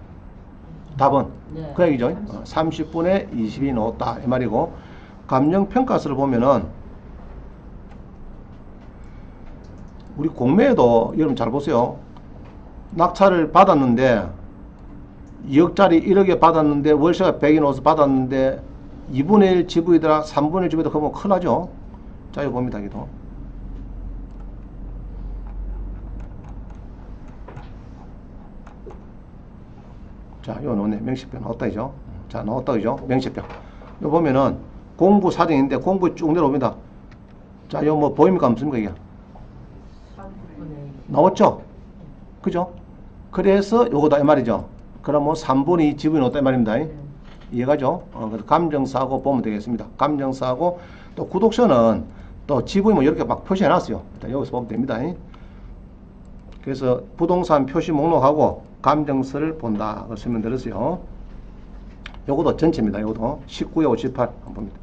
답은 네. 그 얘기죠. 30분에 20이 나왔다 이 말이고, 감정평가서를 보면은 우리 공매에도 여러분 잘 보세요. 낙찰을 받았는데 2억짜리 1억에 받았는데 월세가 100이 나와서 받았는데 2분의 1 지분이더라 3분의 1 지분이더라 그러면 큰일 나죠. 자, 이거 봅니다. 여기도 자, 이거 나오네. 명시표 나왔다 이죠. 자, 나왔다 이죠. 명시표. 이거 보면은 공부 사정인데 공부 쭉 내려옵니다. 자, 이거 뭐 보입니까 없습니까 이게? 나왔죠? 그죠? 그래서 요거다 이 말이죠. 그러면 3분의 2 지분이 나왔다 이 말입니다. 이해가죠? 그래서 감정사고 보면 되겠습니다. 감정사고 또 구독서는 또 지분이 뭐 이렇게 막 표시해 놨어요. 일단 여기서 보면 됩니다. 그래서 부동산 표시 목록하고 감정서를 본다. 그 설명 들었어요. 요것도 전체입니다. 요것도 19에 58 한번 봅니다.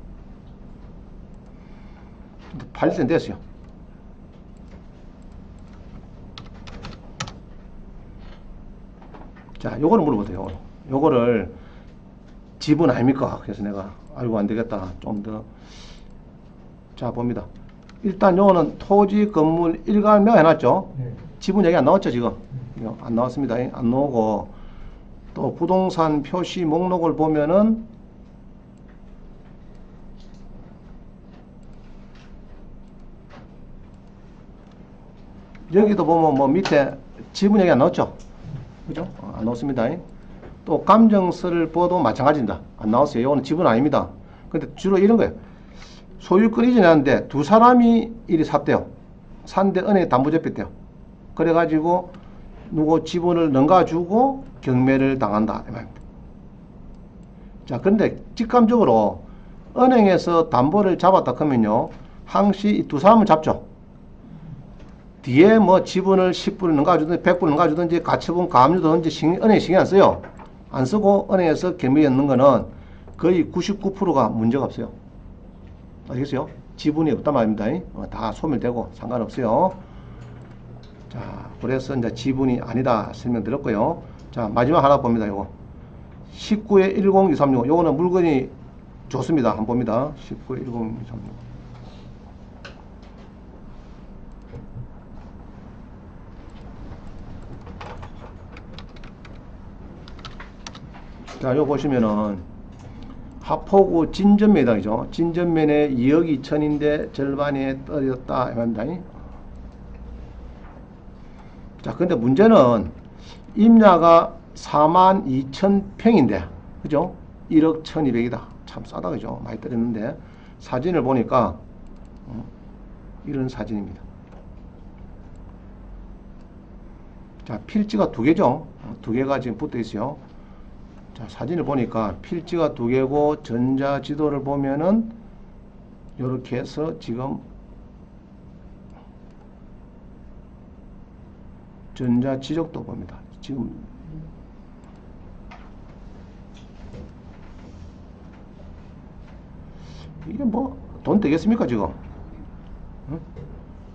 8일 됐어요. 자, 요거를 물어보세요. 요거를 지분 아닙니까? 그래서 내가 아이고 안 되겠다. 좀 더. 자, 봅니다. 일단 요거는 토지 건물 일괄명 해놨죠. 네. 지분 얘기 안 나왔죠 지금? 안 나왔습니다. 안 나오고 또 부동산 표시 목록을 보면은 여기도 보면 뭐 밑에 지분 얘기 안 나왔죠? 그죠? 안 나왔습니다. 또 감정서를 봐도 마찬가지입니다. 안 나왔어요. 이거는 지분 아닙니다. 근데 주로 이런 거예요. 소유권 이전하는데 두 사람이 이리 샀대요. 산데 은행에 담보 잡혔대요. 그래가지고 누구 지분을 넘가주고 경매를 당한다. 이 말입니다. 자, 그런데 직감적으로 은행에서 담보를 잡았다 그러면요, 항시 이 두 사람을 잡죠. 뒤에 뭐 지분을 10분을 넘가주든지 100분을 넘가주든지 가처분 가압류든지 은행에 신경 안 써요. 안 쓰고 은행에서 경매에 넣는 거는 거의 99%가 문제가 없어요. 아시겠어요? 지분이 없단 말입니다. 다 소멸되고 상관없어요. 자, 그래서 이제 지분이 아니다 설명드렸고요. 자, 마지막 하나 봅니다. 요거 19에 10236 요거는 물건이 좋습니다. 한번 봅니다. 19에 10236 자, 요 보시면은 하포구 진전매당이죠. 진전면에 2억 2천인데 절반에 떨어졌다 이랍니다. 자, 근데 문제는 임야가 42,000평인데 그죠? 1억 1,200이다. 참 싸다 그죠? 많이 떨어졌는데 사진을 보니까 이런 사진입니다. 자, 필지가 두 개죠. 두 개가 지금 붙어 있어요. 자, 사진을 보니까 필지가 두 개고 전자지도를 보면은 이렇게 해서 지금 전자지적도 봅니다. 지금 이게 뭐 돈 되겠습니까 지금? 응?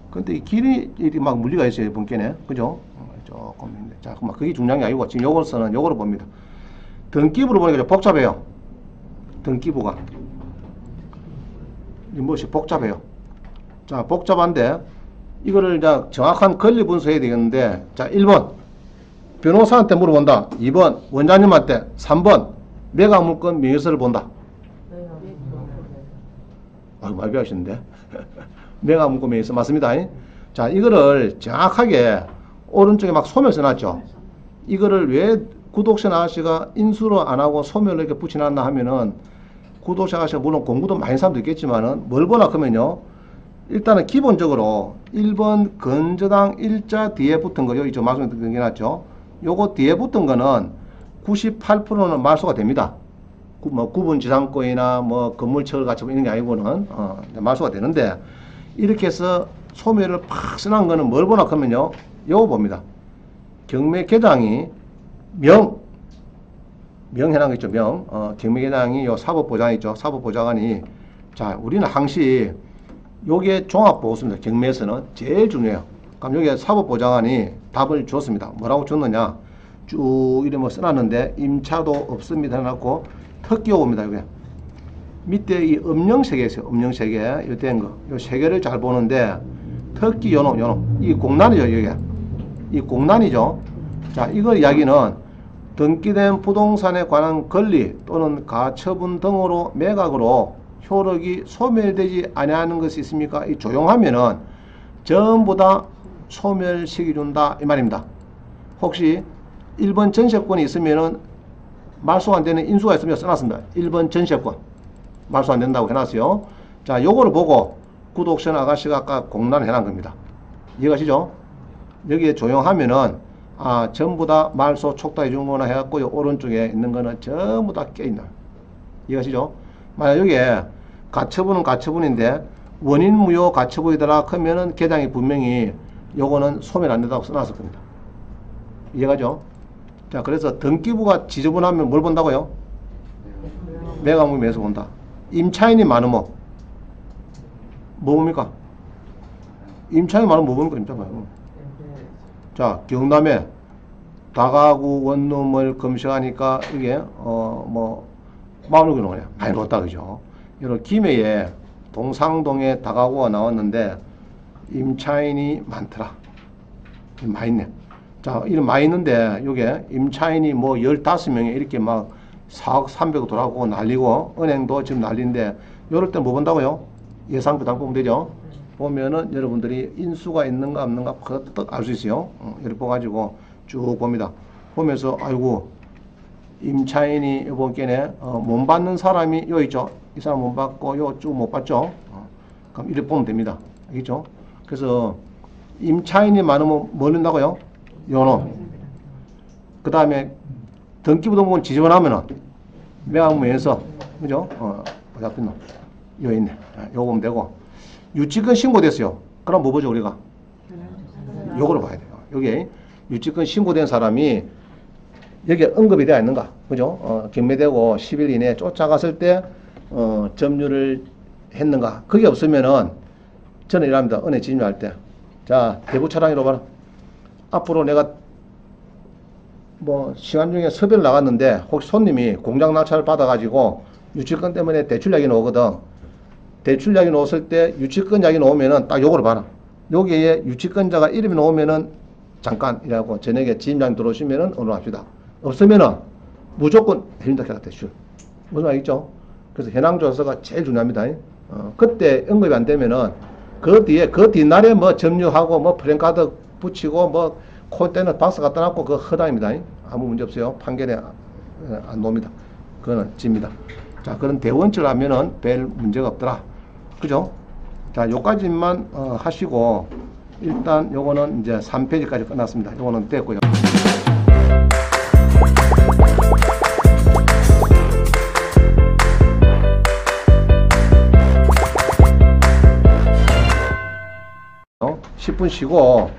근데 이 길이 이렇게 막 물리가 있어요. 이번 게네, 그죠? 조금 힘들. 자, 그만 그게 중요한 게 아니고 지금 요거서는 요거로 봅니다. 등기부로 보니까 좀 복잡해요. 등기부가 이 무엇이 복잡해요. 자, 복잡한데 이거를 이제 정확한 권리 분석해야 되겠는데, 자, 1번 변호사한테 물어본다. 2번 원장님한테, 3번 매각물건 명의서를 본다. 아유, 말비 하시는데. 매각물건 명의서 맞습니다. 자, 이거를 정확하게 오른쪽에 막 소멸 써놨죠. 이거를 왜 구독자 아저씨가 인수로 안 하고 소멸을 이렇게 붙여놨나 하면은, 구독자 아저씨가 물론 공부도 많이 사람도 있겠지만은 뭘 보나 그러면요, 일단은 기본적으로 1번 건저당 일자 뒤에 붙은 거, 여기 좀 말씀드렸죠. 요거 뒤에 붙은 거는 98%는 말소가 됩니다. 뭐 구분지상권이나 뭐 건물철 같이 이런 게 아니고는 말소가 되는데, 이렇게 해서 소멸을 팍 써놓은 거는 뭘 보나 하면요, 요거 봅니다. 경매계장이 명해놓은 거 있죠. 경매계장이 요 사법보장 있죠. 사법보장관이, 자, 우리는 항시 요게 종합보고서입니다. 경매에서는 제일 중요해요. 그럼 여기에 사법보장관이 답을 줬습니다. 뭐라고 줬느냐, 쭉 이래 뭐 써놨는데 임차도 없습니다 해놨고 턱 끼워봅니다. 여기 밑에 이 음영 세 개 있어요. 음영 세 개, 요 된 거, 요 세 개를 잘 보는데 특기 요놈 이 공란이죠. 여기 이 공란이죠. 자, 이거 이야기는 등기된 부동산에 관한 권리 또는 가처분 등으로 매각으로 효력이 소멸되지 아니하는 것이 있습니까? 이 조용하면은 전부 다 소멸시켜준다 이 말입니다. 혹시 1번 전세권이 있으면은 말소 안 되는 인수가 있으면 써놨습니다. 1번 전세권 말소 안 된다고 해놨어요. 자, 요거를 보고 구독자 아가씨가 아까 공란을 해놓은 겁니다. 이해가시죠? 여기에 조용하면은 전부 다 말소 촉탁해 준 거나 해갖고 요 오른쪽에 있는 거는 전부 다 껴있나. 이해가시죠? 만약 여기에 가처분은 가처분인데 원인 무효 가처분이더라 그러면은 계장이 분명히 요거는 소멸 안 된다고 써놨을 겁니다. 이해가죠? 자, 그래서 등기부가 지저분하면 뭘 본다고요? 매각물건 명의서 본다. 임차인이 많으면 뭐 봅니까? 임차인이 많으면 뭐 보는 겁니까? 자, 경남에 다가구 원룸을 검색하니까 이게 뭐 마음을 그는 거예요. 많이 놓았다 그죠? 이런 김해에 동상동에 다가구가 나왔는데 임차인이 많더라. 많이 있네. 자, 이런 많이 있는데 요게 임차인이 뭐 15명에 이렇게 막 4억 300억 돌아가고 난리고 은행도 지금 난리인데, 요럴 때 뭐 본다고요? 예상부담 보면 되죠? 보면은 여러분들이 인수가 있는가 없는가 딱 알 수 있어요. 이렇게 보가지고 쭉 봅니다. 보면서 아이고 임차인이 이번 게네 못 받는 사람이 요 있죠. 이 사람 못 받고 요 쭉 못 받죠. 그럼 이렇게 보면 됩니다. 알겠죠? 그래서 임차인이 많으면 뭐 넣는다고요? 요놈. 그 다음에 등기부등본 지저분하면은 매각무에서 그죠? 어디 놈? 요 있네. 요거 보면 되고 유치권 신고됐어요. 그럼 뭐 보죠 우리가? 요거를 봐야 돼요. 여기 유치권 신고된 사람이 여기에 언급이 되어 있는가? 그죠? 경매되고 10일 이내에 쫓아갔을 때 점유를 했는가? 그게 없으면은 저는 이랍니다. 은행 진입할 때. 자, 대부 차량으로 봐라. 앞으로 내가 뭐 시간 중에 섭외를 나갔는데 혹시 손님이 공장 낙찰을 받아가지고 유치권 때문에 대출 이야기 나오거든. 대출 이야기 나왔을 때 유치권 이야기 나오면은 딱 요거를 봐라. 여기에 유치권자가 이름이 나오면은 잠깐이라고 저녁에 진입장 들어오시면은 언급합시다. 없으면은 무조건 해준다 해라 대출. 무슨 말이죠? 그래서 현황조사가 제일 중요합니다. 그때 언급이 안 되면은 그 뒤에 그 뒷날에 뭐 점유하고 뭐 프랜카드 붙이고 뭐 콜대는 박스 갖다 놨고 그거 허당입니다. 아무 문제 없어요. 판결에 안 놉니다. 그거는 집니다. 자, 그런 대원칙을 하면은 별 문제가 없더라. 그죠? 자, 요까지만 하시고 일단 요거는 이제 3페이지까지 끝났습니다. 요거는 됐고요. 어? 10분 쉬고